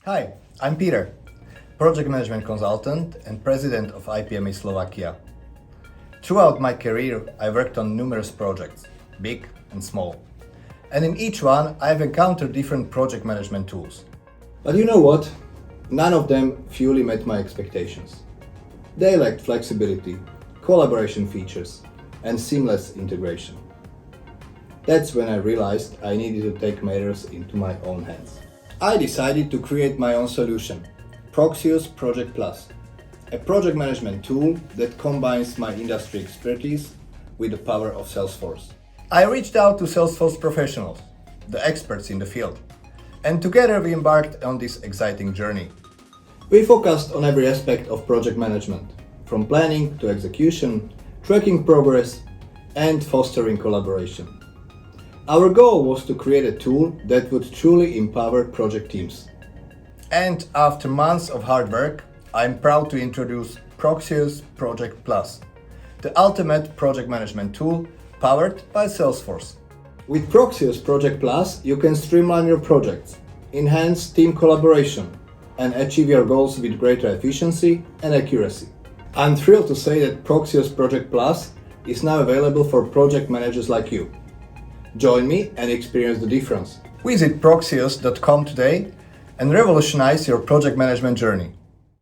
Hi, I'm Peter, project management consultant and president of IPME Slovakia. Throughout my career, I worked on numerous projects, big and small. And in each one, I've encountered different project management tools. But you know what? None of them fully met my expectations. They lacked flexibility, collaboration features, and seamless integration. That's when I realized I needed to take matters into my own hands. I decided to create my own solution, Proxius Project Plus, a project management tool that combines my industry expertise with the power of Salesforce. I reached out to Salesforce professionals, the experts in the field, and together we embarked on this exciting journey. We focused on every aspect of project management, from planning to execution, tracking progress, and fostering collaboration. Our goal was to create a tool that would truly empower project teams. And after months of hard work, I'm proud to introduce Proxius Project Plus, the ultimate project management tool powered by Salesforce. With Proxius Project Plus, you can streamline your projects, enhance team collaboration, and achieve your goals with greater efficiency and accuracy. I'm thrilled to say that Proxius Project Plus is now available for project managers like you. Join me and experience the difference. Visit proxius.com today and revolutionize your project management journey.